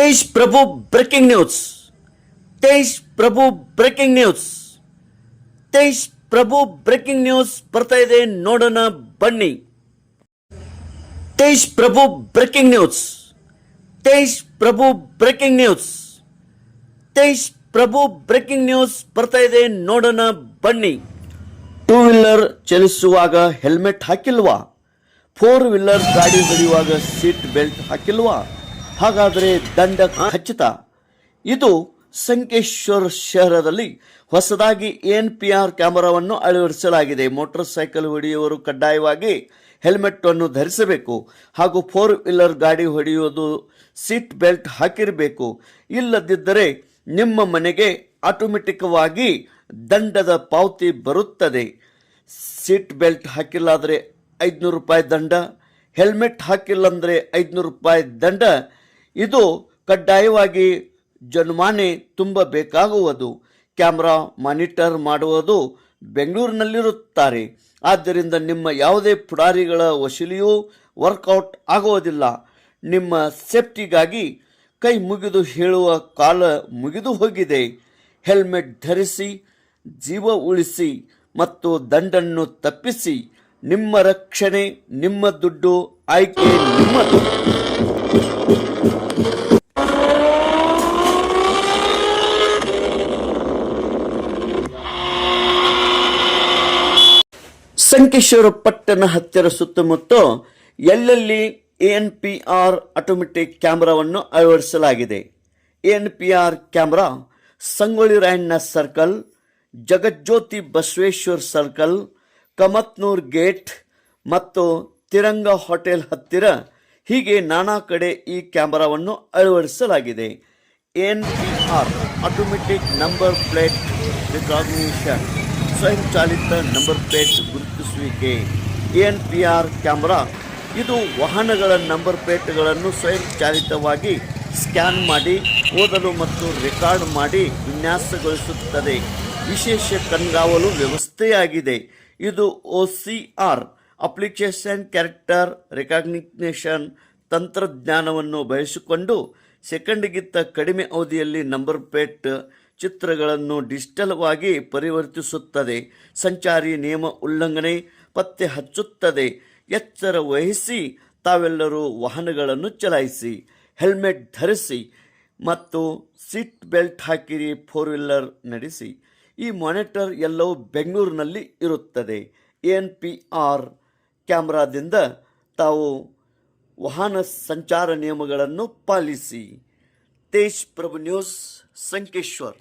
ತೇಜ್ ಪ್ರಭು breaking news. Tej ಪ್ರಭು breaking news. Tej ಪ್ರಭು breaking news ಬರ್ತಾ ಇದೆ, ನೋಡೋಣ ಬನ್ನಿ. ತೇಜ್ ಪ್ರಭು ಬ್ರೇಕಿಂಗ್ ನ್ಯೂಸ್. ತೇಜ್ ಪ್ರಭು ಬ್ರೇಕಿಂಗ್ ನ್ಯೂಸ್. ತೇಜ್ ಪ್ರಭು ಬ್ರೇಕಿಂಗ್ ನ್ಯೂಸ್ ಬರ್ತಾ ಇದೆ, ನೋಡೋಣ ಬನ್ನಿ. ಟೂ ವೀಲರ್ ಚಲಿಸುವಾಗ ಹೆಲ್ಮೆಟ್ ಹಾಕಿಲ್ವಾ? ಫೋರ್ ವೀಲರ್ ಗಾಡಿ ಹೊಡೆಯುವಾಗ ಸೀಟ್ ಬೆಲ್ಟ್ ಹಾಕಿಲ್ವಾ? ಹಾಗಾದರೆ ದಂಡ ಖಚಿತ. ಇದು ಸಂಕೇಶ್ವರ ಶಹರದಲ್ಲಿ ಹೊಸದಾಗಿ NPR ಕ್ಯಾಮೆರಾವನ್ನು ಅಳವಡಿಸಲಾಗಿದೆ. ಮೋಟಾರ್ ಸೈಕಲ್ ಹೊಡೆಯುವವರು ಕಡ್ಡಾಯವಾಗಿ ಹೆಲ್ಮೆಟ್ ಅನ್ನು ಧರಿಸಬೇಕು ಹಾಗೂ ಫೋರ್ ವೀಲರ್ ಗಾಡಿ ಹೊಡೆಯುವುದು ಸೀಟ್ ಬೆಲ್ಟ್ ಹಾಕಿರಬೇಕು. ಇಲ್ಲದಿದ್ದರೆ ನಿಮ್ಮ ಮನೆಗೆ ಆಟೋಮೆಟಿಕ್ವಾಗಿ ದಂಡದ ಪಾವತಿ ಬರುತ್ತದೆ. ಸೀಟ್ ಬೆಲ್ಟ್ ಹಾಕಿಲ್ಲಾದರೆ 500 ರೂಪಾಯಿ ದಂಡ, ಹೆಲ್ಮೆಟ್ ಹಾಕಿಲ್ಲ ಅಂದರೆ 500 ರೂಪಾಯಿ ದಂಡ. ಇದು ಕಡ್ಡಾಯವಾಗಿ ಜನುಮಾನೆ ತುಂಬಬೇಕಾಗುವುದು. ಕ್ಯಾಮ್ರಾ ಮಾನಿಟರ್ ಮಾಡುವುದು ಬೆಂಗಳೂರಿನಲ್ಲಿರುತ್ತಾರೆ. ಆದ್ದರಿಂದ ನಿಮ್ಮ ಯಾವುದೇ ಪುಡಾರಿಗಳ ವಸೂಲಿಯೂ ವರ್ಕೌಟ್ ಆಗುವುದಿಲ್ಲ. ನಿಮ್ಮ ಸೇಫ್ಟಿಗಾಗಿ ಕೈ ಮುಗಿದು ಹೇಳುವ ಕಾಲ ಮುಗಿದು ಹೋಗಿದೆ. ಹೆಲ್ಮೆಟ್ ಧರಿಸಿ, ಜೀವ ಉಳಿಸಿ ಮತ್ತು ದಂಡನ್ನು ತಪ್ಪಿಸಿ. ನಿಮ್ಮ ರಕ್ಷಣೆ ನಿಮ್ಮ ದುಡ್ಡು, ಆಯ್ಕೆ ನಿಮ್ಮದು. ಸಂಕೇಶ್ವರ ಪಟ್ಟಣ ಹತ್ತಿರ ಸುತ್ತಮುತ್ತ ಎಲ್ಲೆಲ್ಲಿ NPR ಆಟೋಮೆಟಿಕ್ ಕ್ಯಾಮ್ರಾವನ್ನು ಅಳವಡಿಸಲಾಗಿದೆ. NPR camera Sangolli Rayanna circle, Jagajyoti Basaveshwar circle, Kamatnur gate ಮತ್ತು ತಿರಂಗ ಹೋಟೆಲ್ ಹತ್ತಿರ, ಹೀಗೆ ನಾನಾ ಕಡೆ ಈ ಕ್ಯಾಮರಾವನ್ನು ಅಳವಡಿಸಲಾಗಿದೆ. NPR ಆಟೋಮೆಟಿಕ್ ನಂಬರ್ ಪ್ಲೇಟ್ ರಿಕಾಗ್ನಿಷನ್, ಸ್ವಯಂಚಾಲಿತ ನಂಬರ್ ಪ್ಲೇಟ್ ಗುರುತಿಸುವಿಕೆ. NPR ಕ್ಯಾಮರಾ ಇದು ವಾಹನಗಳ ನಂಬರ್ ಪ್ಲೇಟ್ಗಳನ್ನು ಸ್ವಯಂಚಾಲಿತವಾಗಿ ಸ್ಕ್ಯಾನ್ ಮಾಡಿ ಓದಲು ಮತ್ತು ರೆಕಾರ್ಡ್ ಮಾಡಿ ವಿನ್ಯಾಸಗೊಳಿಸುತ್ತದೆ. ವಿಶೇಷ ಕಣ್ಗಾವಲು ವ್ಯವಸ್ಥೆಯಾಗಿದೆ. ಇದು OCR ಅಪ್ಲಿಕೇಶನ್ ಕ್ಯಾರೆಕ್ಟರ್ ರೆಕಾಗ್ನಿಷನ್ ತಂತ್ರಜ್ಞಾನವನ್ನು ಬಳಸಿಕೊಂಡು ಸೆಕೆಂಡ್ಗಿಂತ ಕಡಿಮೆ ಅವಧಿಯಲ್ಲಿ ನಂಬರ್ ಪ್ಲೇಟ್ ಚಿತ್ರಗಳನ್ನು ಡಿಜಿಟಲ್ವಾಗಿ ಪರಿವರ್ತಿಸುತ್ತದೆ. ಸಂಚಾರಿ ನಿಯಮ ಉಲ್ಲಂಘನೆ ಪತ್ತೆ ಹಚ್ಚುತ್ತದೆ. ಎಚ್ಚರ ವಹಿಸಿ ತಾವೆಲ್ಲರೂ ವಾಹನಗಳನ್ನು ಚಲಾಯಿಸಿ, ಹೆಲ್ಮೆಟ್ ಧರಿಸಿ ಮತ್ತು ಸೀಟ್ ಬೆಲ್ಟ್ ಹಾಕಿರಿ, ಫೋರ್ ವೀಲರ್ ನಡೆಸಿ. ಈ ಮಾನಿಟರ್ ಎಲ್ಲವೂ ಬೆಂಗಳೂರಿನಲ್ಲಿ ಇರುತ್ತದೆ. NPR ಕ್ಯಾಮ್ರಾದಿಂದ ತಾವು ವಾಹನ ಸಂಚಾರ ನಿಯಮಗಳನ್ನು ಪಾಲಿಸಿ. ತೇಜ್ ಪ್ರಭು ನ್ಯೂಸ್, ಸಂಕೇಶ್ವರ್.